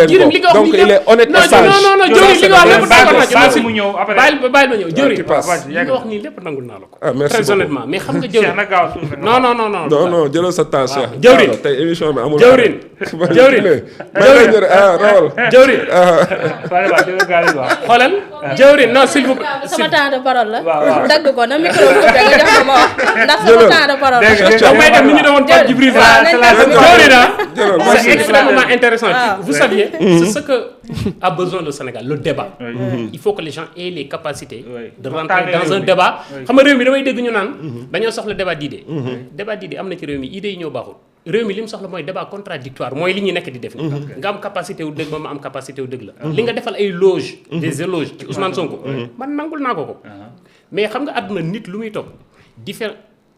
Jirim li nga wax donc il est honnête et sage. non Jirim li nga wax lépp d'accord naa ci. Bàyyi mu ñëw après bàyyi ma ñëw Jirim li passe. nga wax nii lépp nangul naa la ko. Ah, merci très beaucoup. honnêtement mais xam nga Cheikh Jirim na gaaw a suuf rek. non jëlal sa temps Cheikh. Jawrin. tey émission bi amul. Jawrin. rawal. Jawrin waaw jël gaa yi quoi. xoolal Jawrin non s'il vous plaît. sama temps de parole la. waaw. dagg ko na micro bi nga jox ko ma wax ndax sama temps de parole la. Dégg donc may dem ni ñu demoon Pape Djibril waaw nañ dem Jawrin Jëlal, c'est merci. extrêmement intéressant. Ah. Vous saviez, c'est ce que a besoin le Sénégal, le débat. Il faut que les gens aient les capacités Oui. de rentrer dans un Oui. débat. Oui. Xam nga réew mi damay dégg ñu naan dañoo soxla débat d'idées. Débat d'idées am na ci réew mi idées yi ñoo baaxul. Réew mi li mu soxla mooy débat contradictoire mooy li ñu nekk di def nii. Nga am capacité wu dëgg ba ma am capacité wu dëgg la. Li nga defal ay loges. Des éloges ci Ousmane Sonko. Man nangul naa ko. Mais xam nga àdduna nit lu muy topp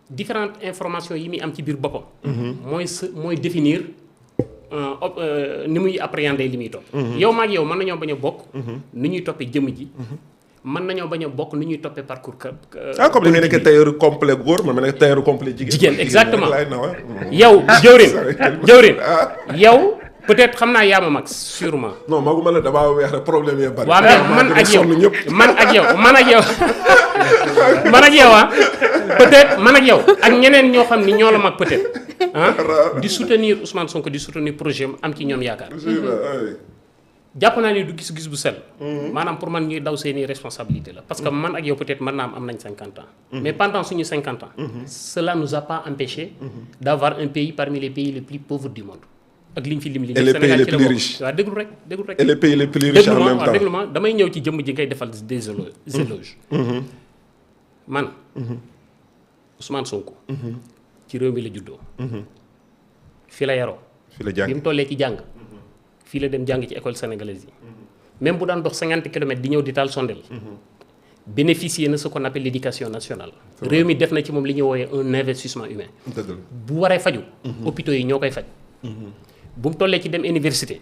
différentes informations yi muy am ci biir boppam. mooy définir ni muy appréhender li muy topp. yow maag yow mën nañoo bañ a bokk. ni ñuy toppee jëmm ji. mën nañoo bañ a bokk ni ñuy toppee parcours. comme li nga nekk tailleur complet góor man ma nekk tailleur complet jigéen. jigéen exactement laay nawa. yow jëwrin yow peut-être xam naa yaa ma mag sûrement. non magu ma la damaa weex rek problème yi bari. waaw mais man ak yow peut-être man ak yow ak ñeneen ñoo xam ni ñoo la mag peut-être di soutenir Ousmane Sonko di soutenir projet am ci ñoom yaakaar. jàpp naa ni du gis-gis bu sell. maanaam pour man ñuy daw seeni responsabilité la parce que man ak yow peut-être mën naa am nañ 50 ans. mais pendant suñu 50 ans. cela nous a pas empêché d'avoir un pays parmi les pays les plus pauvres du monde. ak li ñu fi lim li et les pays les plus riches. waaw déglu rek. et les pays les plus riches en même temps. déglu ma damay ñëw ci jëmm ji ngay defal des éloges. man Ousmane Sonko. ci réew mi la juddoo. fii la yaroo. fii la jàng bi mu tollee ci jàng. fii la dem jàng ci école sénégalaise yi. même bu daan dox 50 kilomètres di ñëw di taal sondel. bénéficier na ce qu'on appelle l'éducation nationale. réew mi def na ci moom li ñuy wooyee un investissement humain. dëgg la bu waree faju hôpitaux yi ñoo koy faj. bu mu tollee ci dem université.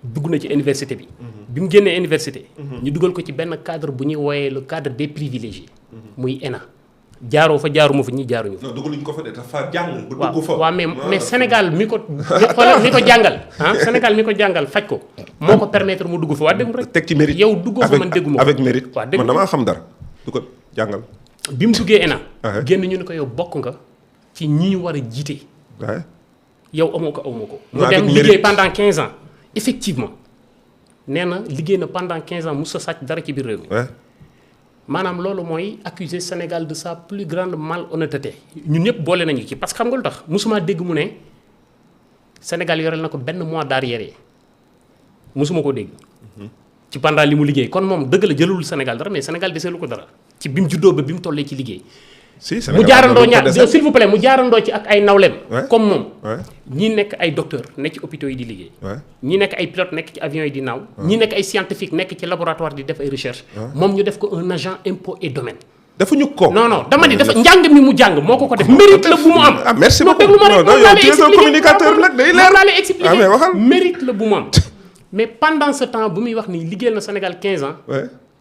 dugg na ci université bi. bi mu génnee université. ñu dugal ko ci benn cadre bu ñuy wooyee le cadre des privilégiés. muy ENA. jaaroo fa jaaruma fa ñi jaaruñu fa. non duggaluñ ko fa de dafa jàng. ba dugg fa waaw mais Sénégal mi ko xoolal mi ko jàngal Sénégal mi ko jàngal faj ko moo ko permettre mu dugg fa waa déglu rek. teg ci mérite yow duggoo fa man dégguma ko avec mérite. waaw dégg man damaa xam dara du ko jàngal. bi mu duggee ENA. génn ñu ne ko yow bokk nga ci ñi war a jiite. waaw. yow amoo ko amoo ko. mu avec dem mérite. liggéey pendant 15 ans effectivement nee na liggéey na pendant 15 ans mos a sàcc dara ci biir réew mi. maanaam loolu mooy accuser Sénégal de sa plus grande malhonnêteté ñun ñëpp boole nañu ci parce que xam nga lu tax musuma dégg mu ne Sénégal yoreel na ko benn mois d'arriéré musuma ko dégg. ci pendant li mu liggéey kon moom dëgg la jëlul Sénégal dara mais Sénégal deseelu ko dara ci bi mu juddoo ba bi mu tollee ci liggéey. si mu jaarandoo s'il vous plaît mu jaarandoo ci ak ay nawleem. comme moom. ñi nekk ay docteur nekk ci hôpitaux yi di liggéey. ñi nekk ay pilote nekk ci avions yi di naaw. ñi nekk ay scientifique nekk ci laboratoire di def ay recherche. moom ñu def ko un agent impôt et domaine. defuñu ko. non dama ni dafa njàng mi mu jàng moo ko def mérite la bu mu am. ah merci beaucoup déglu ma rek non yow tu es un communicateur nag day leer. laa lay expliquer mais waxal. mérite la bu mu am. mais pendant ce temps bu muy wax ni liggéeyal na Sénégal 15 ans.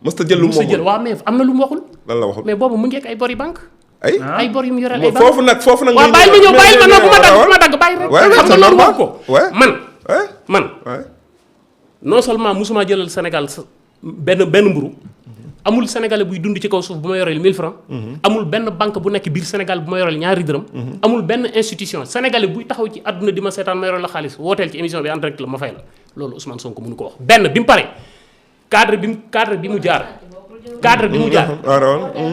mësta jël lu mu waxul waaw mais am na lu mu waxul. lan la waxul mais boobu mu ngi ak ay bori banque ay bor yu mu yoreel ay banque foofu nag waaw bàyyi ma ñëw bàyyi ma non bu ma dagg bàyyi rek. xam nga loolu wax ko man non seulement musuma jëlal Sénégal benn mburu amul sénégalais buy dund ci kaw suuf bu ma yoreel 1000 francs amul benn banque bu nekk biir Sénégal bu ma yoreel ñaari dërëm amul benn institution sénégalais buy taxaw ci àdduna di ma seetaan ma yoreel la xaalis wooteel ci émission bi en direct la ma fay la loolu Ousmane Sonko mënu ko wax benn bi mu pare cadre bi mu jaar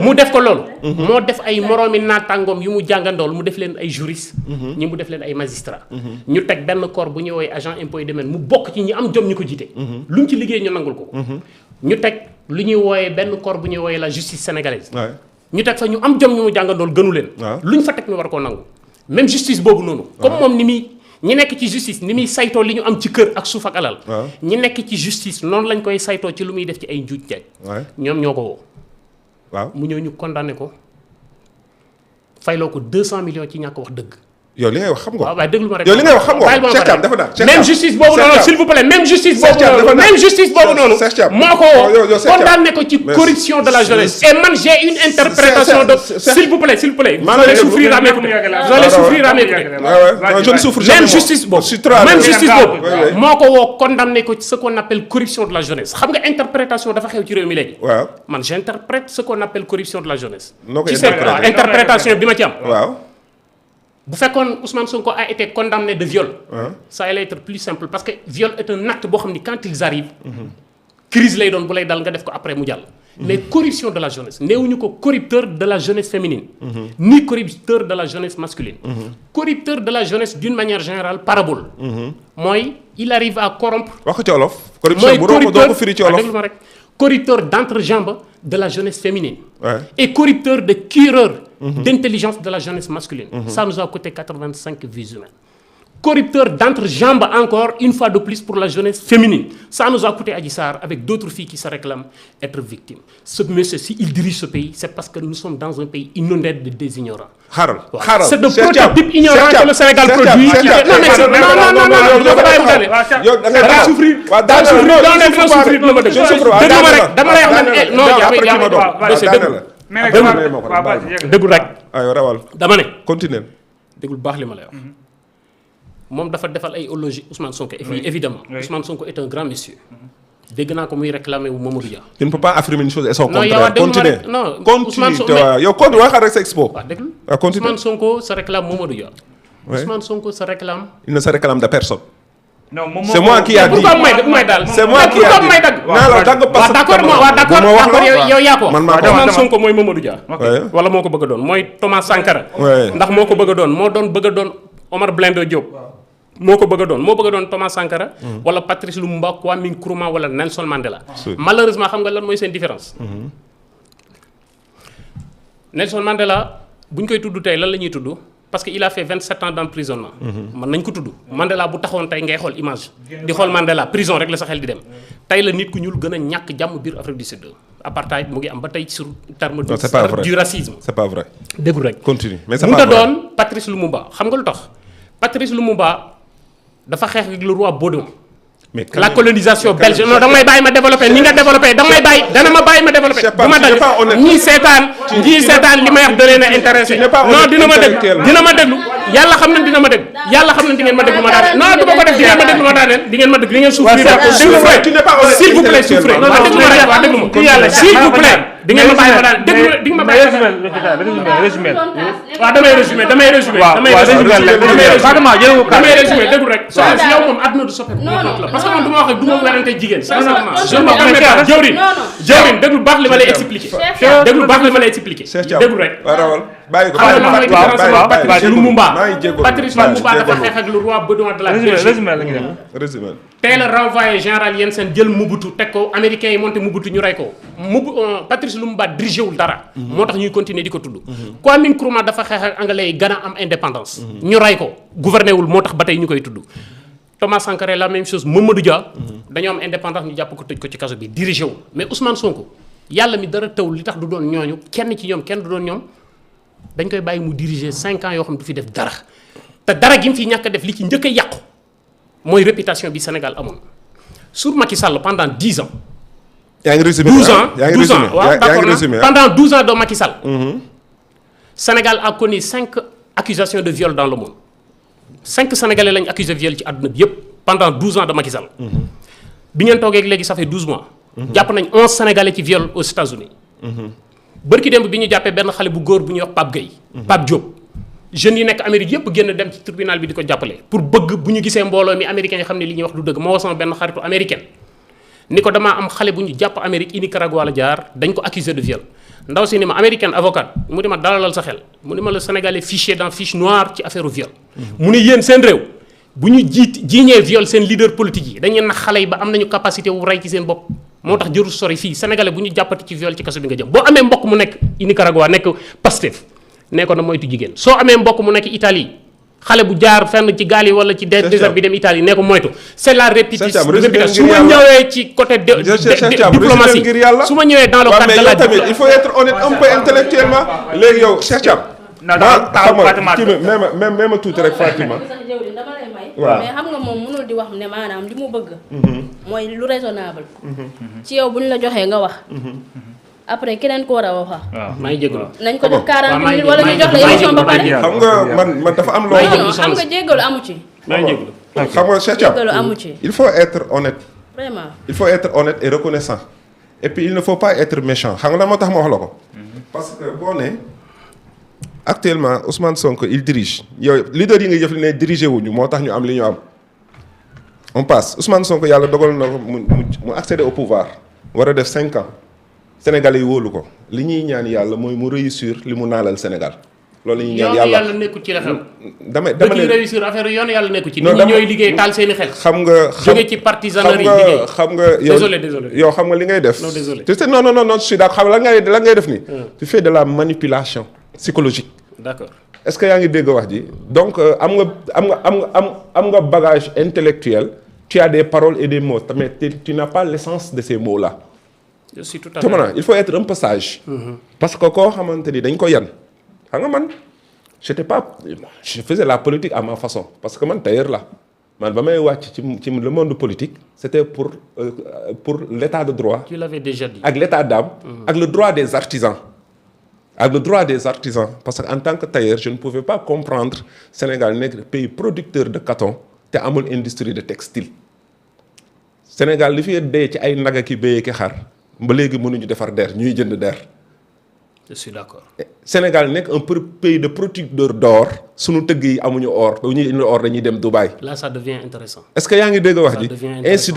mu def ko loolu moo def ay moroomi naataangoom yu mu jàngandool mu def leen ay juriste ñi mu def leen ay magistrat ñu teg benn corps bu ñuy woowee agent impôt et domaine mu bokk ci ñi am jom ñu ko jiite lu mu ci liggéey ñu nangul ko ñu teg lu ñuy wooyee benn corps bu ñuy wooyee la justice sénégalaise ñu teg fa ñu am jom ñu mu jàngandool gënu leen lu ñu fa teg ñu war koo nangu même justice boobu noonu comme moom ni muy ñi nekk ci justice ni muy saytoo li ñu am ci kër ak suuf ak alal ñi nekk ci justice noonu lañ koy saytoo ci lu muy def ci ay njuuj njaaj ñoom ñoo ko woo waaw mu ñëw ñu condamné ko fayloo ko 200 millions ci ñàkk wax dëgg yow li ngay wax xam nga. waaw waaye déglu ma rek. yow li ngay wax xam nga Cheikh Thiam dafa naan. même justice boobu noonu s'il vous plaît même justice boobu noonu même justice boobu noonu. moo ko condamné ko ci corruption de la jeunesse. et man j'ai une interprétation de s'il vous plaît. vous allez souffrir à m'écouter. je ne souffre jamais. même justice boobu moo ko woo condamné ko ci ce qu'on appelle corruption de la jeunesse xam nga interprétation dafa xew ci réew mi léegi. waaw man j'interprète ce qu'on appelle corruption de la jeunesse. noo ko ci seen interprétation bi ma ci am. waaw. bu fekkoon Ousmane Sonko a été condamné de viol. ça allait être plus simple parce que viol est un acte boo xam ni quand ils arrivent. crise lay doon bu lay dal nga def ko après mu jàll. mais corruption de la jeunesse néewuñu ko corrupteur de la jeunesse féminine. ni corrupteur de la jeunesse masculine. corrupteur de la jeunesse d'une manière générale parabole. mooy il arrive à corrompre. wax ko ci wolof. corruption bu doo ko firi ci wolof déglu ma rek. corrupteur d'entrejambe de la jeunesse féminine. Ouais. Et corrupteur de cureur d'intelligence de la jeunesse masculine. Ça nous a coûté 85 vies humaines. Corrupteur d'entrejambe encore, une fois de plus pour la jeunesse féminine. Ça nous a coûté Adji Sarr avec d'autres filles qui se réclament être victimes. Ce monsieur, s'il dirige ce pays, c'est parce que nous sommes dans un pays inondé de des ignorants. C'est de prototypes ignorants que le Sénégal produit. déglu rek. aywa rawal. dama ne. continuer. déglu baax li ma lay wax. moom dafa defal ay éloge Ousmane Sonko. évidemment Ousmane Sonko est un grand monsieur. dégg naa ko muy réclamer wu Mamadou Dia. tu ne peux pas affirmer une chose et son non contraire. continue non continue yow continue waxal rek sa expo. waaw déglu continue. Ousmane Sonko se réclame Mamadou Dia. Ousmane Sonko se réclame. il ne se réclame de personne. non moom c'est moi qui a dit may daal. c'est moi qui a dit may dagg. naa la dagg parce que d'accord yow yaa ko. man maa ko Ousmane Sonko mooy Mamadou Dia. Ouais. wala moo ko bëgg a doon mooy Thomas Sankara. Ouais. ndax moo ko bëgg a doon moo doon bëgg a doon Omar Blondin Diop. moo ko bëgg a doon moo bëgg a doon Thomas Sankara. wala Patrice Lumumba Kwame Nkrumah wala Nelson Mandela. malheureusement xam nga lan mooy seen différence. Nelson Mandela bu ñu koy tudd tey lan la ñuy tudd parce que il a fait 27 ans d'emprisonnement. mën nañ ko tudd Mandela bu taxoon tey ngay xool image. di xool Mandela prison rek la sa xel di dem. tey la nit ku ñuul gën a ñàkk jàmm biir Afrique du Sud. apartheid mu ngi am ba tey sur terme du racisme. c'est pas vrai. déggu rek. continue mais c'est mun pas ta vrai. doon Patrice Lumumba xam nga lu tax Patrice Lumumba dafa xeex ak le roi Baudouin. mais la colonisation belge non danga may bàyyi ma développé ni nga développé danga may bàyyi dana ma bàyyi ma développé. bu ma dal ñii seetaan li may wax da leen a intéressé. non dina ma déglu yàlla xam na dina ma déglu yàlla xam na di ngeen ma déglu ma daaneel non du ma ko def di ngeen ma déglu ma daaneel di ngeen ma déglu di ngeen souffrir s'il vous plaît souffrir non déglu ma rek waa déglu ma s'il vous plaît di ngeen ma bàyyi ma daaneel déglu di nga ma bàyyi résumé waaw damay résumé déglu rek soxna si yow moom àdduna du soppeeku parce que man du ma wax ak du ma werante jigéen sincèrement je me permets pas jawrin déglu baax li ma lay expliquer déglu baax li ma lay expliquer déglu rek rawal bàyyi ko xam nga mooy différence Patrice Lumumba maa ngi jégalu Patrice Lumumba dafa xeex ak le roi Baudouin de la Belgique résumé tey la renvoyé général Jensen jël Mobutu teg ko américains yi monté Mobutu ñu rey ko Patrice Lumumba dirigé wul dara moo tax ñuy continuer di ko tudd Kwame Nkrumah dafa xeex ak anglais yi Ghana am indépendance ñu rey ko gouverné wul moo tax ba tey ñu koy tudd Thomas Sankara la même chose Mamadou Dia dañoo am indépendance ñu jàpp ko tëj ko ci kaso bi dirigé wul mais Ousmane Sonko yàlla mi dara tawul li tax du doon ñooñu kenn ci ñoom kenn du doon ñoom dañ koy bàyyi mu diriger 5 ans yoo xam ne du fi def dara te dara gi mu fi ñàkk a def li ci njëkk a yàqu mooy réputation bi Sénégal amoon sur Macky Sall pendant 10 ans. yaa ngi résumé 12 ans yaa ngi 12 ans résumé waaw yaa ngi d'accord résumé pendant 12 ans de Macky Sall. Sénégal a connu 5 accusations de viol dans le monde 5 Sénégalais lañ accusé de viol ci àdduna bi yëpp pendant 12 ans de Macky Sall. bi ngeen toogee léegi ça fait 12 mois. jàpp nañ 11 Sénégalais ci viol aux États-Unis bërki démb bi ñu jàppee benn xale bu góor bu ñuy wax Pape Gueye. Pape Diop jeunes yi nekk Amérique yëpp génn dem ci tribunal bi di ko jàppale pour bëgg bu ñu gisee mbooloo mi américains yi xam ne li ñuy wax du dëgg moo sama benn xaritu américaine ni ko damaa am xale bu ñu jàpp Amérique Nicaragua la jaar dañ ko accusé de viol ndaw si ni ma américaine avocate mu ni ma dalalal sa xel mu ni ma le Sénégalais fiché dans fiche noire ci affaire viol mu ni yéen seen réew bu ñu jiiñee viol seen leader politique yi dañuy nax xale yi ba am nañu capacité wu rey ci seen bopp moo tax jëru sori fii Sénégalais bu ñu jàppati ci viol ci kaso bi nga jëm boo amee mbokk mu nekk Nicaragua nekk Pastef nee ko na moytu jigéen soo amee mbokk mu nekk Italie xale bu jaar fenn ci gaal yi wala ci désert bi dem Italie nee ko moytu c'est la répétition su ma ñëwee ci côté diplomatie su ma ñëwee dans le cadre de la tamit il faut être honnête un peu intellectuellement léegi yow Cheikh Thiam non daal taal Fatima même tuuti rek Fatima. sax jëwriñ dama lay may. waaw mais xam nga moom mënul di wax ne maanaam li mu bëgg. mooy lu raisonnable. ci yow bu ñu la joxee nga wax. après keneen ko war a wax. waaw maa ngi jégalu. nañ ko def 40 maa ngi minutes wala ñu jox la émission ba pare. xam nga man dafa am loo. non xam nga jéggalu amu ci. maa ngi jégalu. xam nga Cheikh Thiam jéggalu amu ci. il faut être honnête. vraiment. Il faut être honnête et reconnaissant. Et puis il ne faut pas être méchant xam nga lan moo tax ma wax la ko. parce que boo nee actuellement Ousmane Sonko il dirige yow leader yi nga jëf li ne dirigé wuñu moo tax ñu am li ñu am. on passe Ousmane Sonko yàlla dogal na ko mu accéder au pouvoir war a def 5 ans Sénégalais yi wóolu ko li ñuy ñaan yàlla mooy mu réussir li mu naalal Sénégal. loolu la ñuy ñaan yàlla nekkul ci la xew. dama ne réussir affaire yoon yàlla nekkul ci. non nit ñi ñooy liggéey taal seeni xel. xam nga jóge ci partisanerie liggéey. xam nga yow désolé. yow xam nga li ngay def. non désolé tu sais non je suis d'accord xam nga lan ngay def nii. tu fais de la manipulation psychologique. d'accord est-ce que yaa ngi dégg wax ji donc am nga bagage intellectuel tu as des paroles et des mots mais tu n'as pas l'essence de ces mots-là. je suis tout à fait. il faut être un peu sage. parce que koo xamante ni dañ ko yan. xam nga man je faisais la politique à ma façon parce que man tailleur la man ba may wàcc ci le monde politique c'était pour l'état de droit. tu l'avais déjà dit. ak l'état d'âme. ak le droit des artisans. Parce que en tant que tailleur je ne pouvais pas comprendre Sénégal nekk pays producteur de coton te amul industrie de textile. Sénégal li fi dee ci ay naga ki béyee ki xar ba léegi mënuñu defar der ñuy jënd der. je suis d'accord. Sénégal nekk un pays de producteur d'or sunu tëgg yi amuñu or ba ñuy indi or dañuy dem Dubaï. là ça devient intéressant. est-ce que yaa ngi dégg wax ji ainsi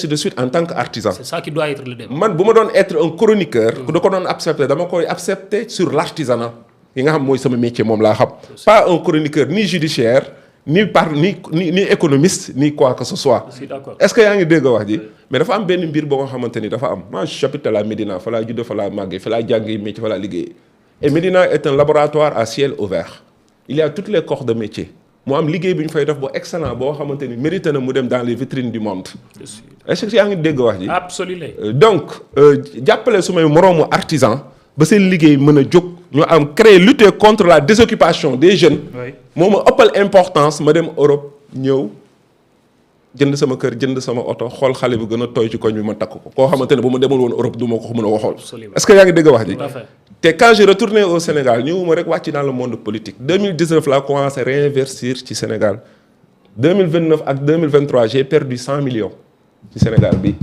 de suite en tant qu'artisan. c'est ça qui doit être le débat. man bu ma doon être un chroniqueur. da ko doon accepter dama koy accepter sur l'artisanat yi nga xam mooy sama métier moom laa xam. pas un chroniqueur ni judiciaire ni économiste ni quoi que ce soit. je suis d'accord. est-ce que yaa ngi dégg wax ji mais dafa am benn mbir boo nga xamante ni dafa am moi j'habite à la Médina fa laa juddoo fa laa màggee fa laa jàngee métier fa laa liggéey et Médina est un laboratoire à ciel ouvert il y a toutes les corps de métier mu am liggéey bi ñu fay def boo excellent boo xamante ni mérité na mu dem dans les vitrines du monde. est-ce que yaa ngi dégg wax ji. absolument. donc jàppale su may moroomu artisan ba seen liggéey mën a jóg ñu am créer lutter contre la désoccupation des jeunes. moo ma ëppal importance ma dem Europe ñëw. jënd sama kër jënd sama oto xool xale bu gën a tooy ci koñ bi ma takk ko koo xamante ne bu ma demul woon Europe du ma ko mën a waxool. est-ce que yaa ngi dégg wax ji. te quand j'ai retourné au Sénégal ñëwuma rek wàcc dans le monde politique 2019 laa commencé réinvestir ci Sénégal 2029 ak 2023 j'ai perdu 100 millions ci Sénégal bi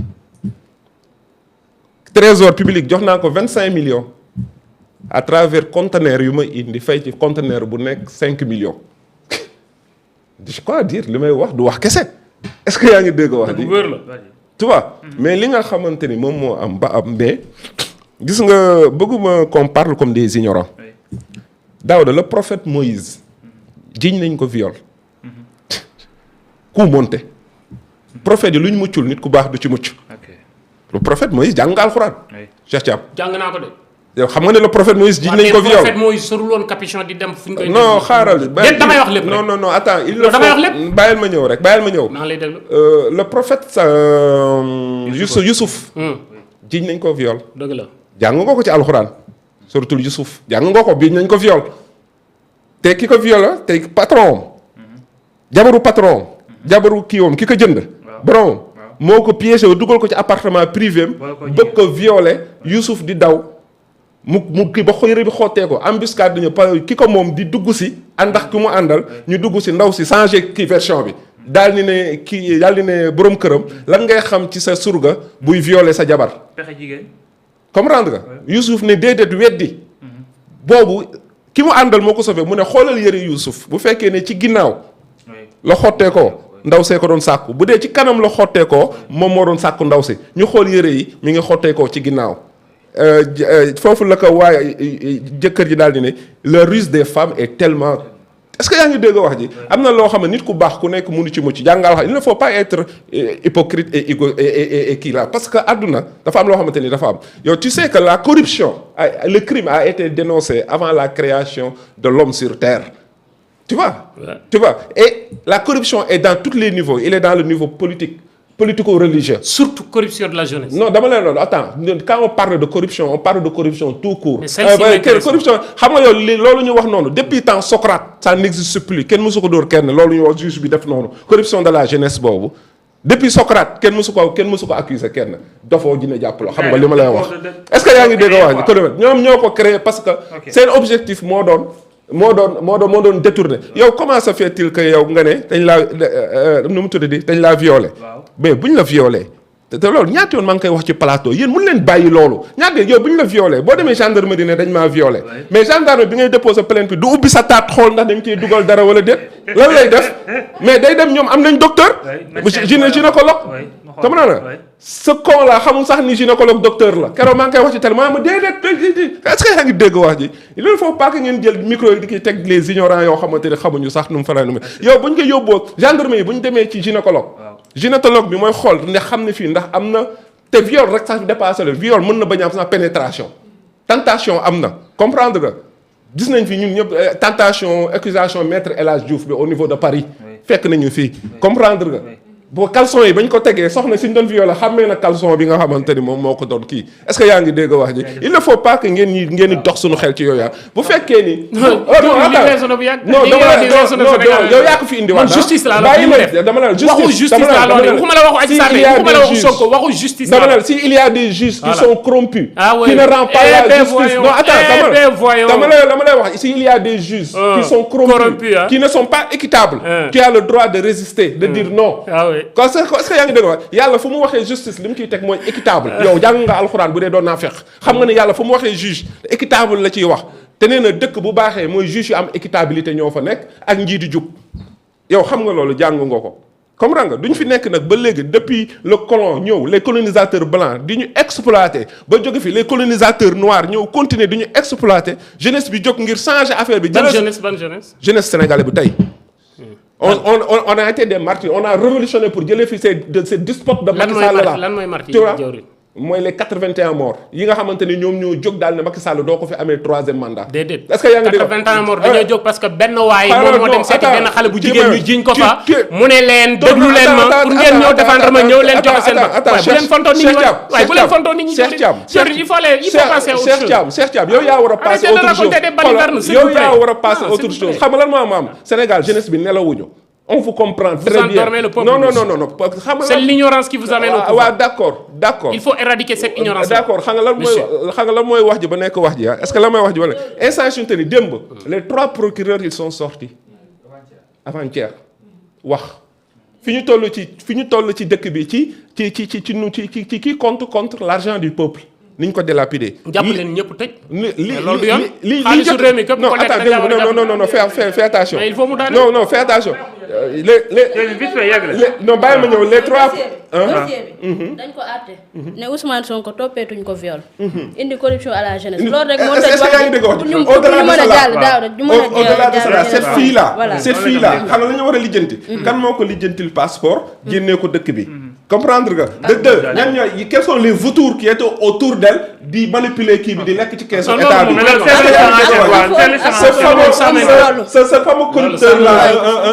trésor public jox naa ko 25 millions à travers conteneur yu ma indi fay ci conteneur bu nekk 5 millions je crois dire li may wax du wax kese. est-ce que yaa ngi dégg wax ji tu vois mais li nga xamante ni moom moo am ba am mais gis nga bëgguma qu'on parle comme des ignorants. Daouda le prophète Moïse jiñ nañ ko viol ku monté prophète yi lu ñu muccul nit ku baax du ci mucc. le prophète Moïse jàng nga alxuraan. Cheikh Thiam jàng naa ko de. yow xam nga ne le prophète Moïse jiñ nañ ko viol. prophète Moïse sorul woon capuchon di dem fu ñu koy. non xaaral damay wax lépp rek. non attends il le damay wax lépp. bàyyil ma ñëw rek bàyyil ma ñëw. maa ngi lay déglu. le prophète Youssouf jiñ nañ ko viol. dëgg la. jàng nga ko ci alxuraan suratul Youssouf jàng nga ko biñ nañ ko viol te ki ko viol te patron jabaru patron jabaru kii woom ki ko jënd borom moo ko piégé dugal ko ci appartement privé am bëgg ko violé Youssouf di daw mu kii ba yëre bi xottee ko embuscade dañu pa ki ko moom di dugg si àndax ki mu àndal ñu dugg si ndaw si changé kii version bi daal di ne borom këram lan ngay xam ci sa surga buy violé sa jabar pexe jigéen. comprendre nga Youssouf ne déedéet weddi boobu ki mu àndal moo ko sauvé mu ne xoolal yëre Youssouf bu fekkee ne ci ginnaaw la xottee ko ndaw see ko doon sàkku bu dee ci kanam la xottee ko moom moo doon sàkku ndaw si ñu xool yëre yi mi ngi xottee ko ci ginnaaw foofu la ko waaye jëkkër ji daal di ne la ruse des femmes est tellement est-ce que yaa ngi dégg wax ji am na loo xam ne nit ku baax ku nekk mënu ci mucc jàngal xam il ne faut pas être hypocrite et kii là parce que àdduna dafa am loo xamante ni dafa am yow tu sais que la corruption le crime a été dénoncé avant la création de l'homme sur terre tu vois et la corruption est dans tous les niveaux il est dans le niveau politique politico-religieux. Surtout corruption de la jeunesse. Non dama leen loolu attends quand on parle de corruption tout court. Mais celle-ci m'intéresse. Corruption xam nga yow loolu ñu wax noonu depuis temps Socrate ça n'existe plus kenn mësu ko dóor kenn loolu ñu wax juge bi def noonu corruption de la jeunesse boobu depuis Socrate kenn mësu ko accuser kenn dofoo dina jàppaloo xam nga li ma lay wax. est-ce que yaa ngi dégg wax ji ñoom ñoo ko créé parce que seen objectif moo doon détourné yow comment ça fait-il que yow nga ne dañ laa nu mu tuddati dañ laa violé mais bu ñu la violé te loolu ñaata yoon maa ngi koy wax ci plateau yéen mun leen bàyyi loolu ñaata yow bu ñu la violé boo demee gendarmerie ne dañ maa violé mais gendarme bi ngay déposé plainte bi du ubbi sa taat xool ndax dañ ciy dugal dara wala déet lan lay def mais day dem ñoom am nañ docteur gynécologue xam naa la ce con là xamul sax ni gynécologue docteur la keroog maa ngi koy wax ci télé ma déedéet est-ce que yaa ngi dégg wax ji il ne faut pas que ngeen jël micro yi di koy teg les ignorants yoo xamante ne xamuñu sax nu mu faral nu yow bu ñu ko yóbboo gendarmerie yi bu ñu demee ci gynécologue bi mooy xool ne xam ne fii ndax am na te viol rek sax dépassé le viol mën na bañ a am sax pénétration tentation am na comprendre nga gis nañ fi ñun ñëpp tentation accusation maître El Hadj Diouf bi au niveau de Paris fekk nañu fii comprendre nga boo caleçon yi bañ ko tegee soxna si ñu doon violé xammee na caleçon bi nga xamante ni moom moo ko doon kii est-ce que yaa ngi dégg wax ji il ne faut pas que ngeen di dox suñu xel ci yooyu bu fekkee ni. non yow yaa ko fi indi waat justice la dama la waxu justice la waxuma la waxu Adji Sarr waxuma la waxu Sonko waxu justice la dama la si il y a des juges qui sont corrompus qui ne rendent pas la justice non attends dama lay wax si il y a des juges qui sont corrompus qui ne sont pas équitables tu as le droit de résister de dire non. est-ce que yaa ngi dégg wax yàlla fu mu waxee justice li mu ciy teg mooy équitable yow jàng nga alxuraan bu dee doon naa fex xam nga ne yàlla fu mu waxee juge équitable la ciy wax te nee na dëkk bu baaxee mooy juge yu am équitabilité ñoo fa nekk ak njiiti jub yow xam nga loolu jàng nga ko comprends nga duñ fi nekk nag ba léegi depuis le colon ñëw les colonisateurs blancs di ñu exploiter ba jóge fi les colonisateurs noirs ñëw continuer di ñu exploiter jeunesse bi jóg ngir changer affaire bi. ban jeunesse sénégalais bi tey. On a été des martyrs on a révolutionné pour jëlee fi ces despotes de Macky Sall la lan mooy martyr mooy les 81 morts yi nga xamante ni ñoom ñoo jóg daal ne Macky Sall doo ko fi amee 3e mandat. déedéet est-ce que yaa ngi dégg 81 morts dañoo jóg parce que benn waay moom moo dem seeti benn xale bu jigéen ñu jiñ ko fa mu ne leen déglu leen ma pour ngeen ñëw défendre ma ñëw leen joxe seen bopp waaye bu leen fontoo nit ñi waaye bu leen fontoo nit ñi il faut passer à autre chose Cheikh Thiam yow yaa war a passer autre chose yow yaa war a passer autre chose xam nga lan moo am Sénégal jeunesse bi nelawuñu on vous comprend très bien. Non. C'est l'ignorance qui vous amène au pouvoir. D'accord. Il faut éradiquer cette ignorance. D'accord xam nga lan mooy wax ji ba nekk wax ji est-ce que lan mooy wax ji ba nekk instant suñu tey démb les 3 procureurs ils sont sortis avant-hier wax fi ñu toll ci dëkk bi ci kii contre l'argent du peuple ni ñu ko dilapidé. jàpp leen ñëpp tëj. loolu du yoon xaalisu réew mi képp non attends non fais attention. mais il faut mu daane non fais attention. non bàyyi ma ñëw les 3. dañ ko àtte. ne Ousmane Sonko toppeetuñ ko viol. indi corruption à la jeunesse. loolu rek moo tax wax ñu mën a jàll daaw rek ñu mën a au-delà de cela cette fille là xam nga la ñu war a lijjanti. kan moo ko lijjantil passeport. génnee ko dëkk bi. comprendre nga. ñan ñooy quels sont les vautours qui étaient autour d'elle di manipuler kii bi di lekk ci keesu état bi. ce fameux conducteur là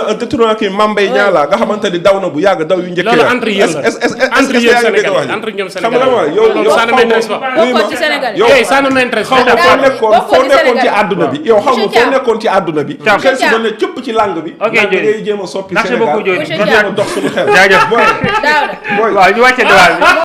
un détournement kii Mame Mbaye Niang la nga xamante ni daw na bu yàgg daw yu njëkk loolu entre yéen la entre yéen Sénégal entre ñoom Sénégal yow ça ne m'intéresse pas yow ça ne m'intéresse pas foo nekkoon ci àdduna bi yow xam nga foo nekkoon ci àdduna bi xel si doon ne cëpp ci langue bi ngay jéem a soppi Sénégal jéem a dox suñu xel jaajëf Daouda waaw ñu wàcce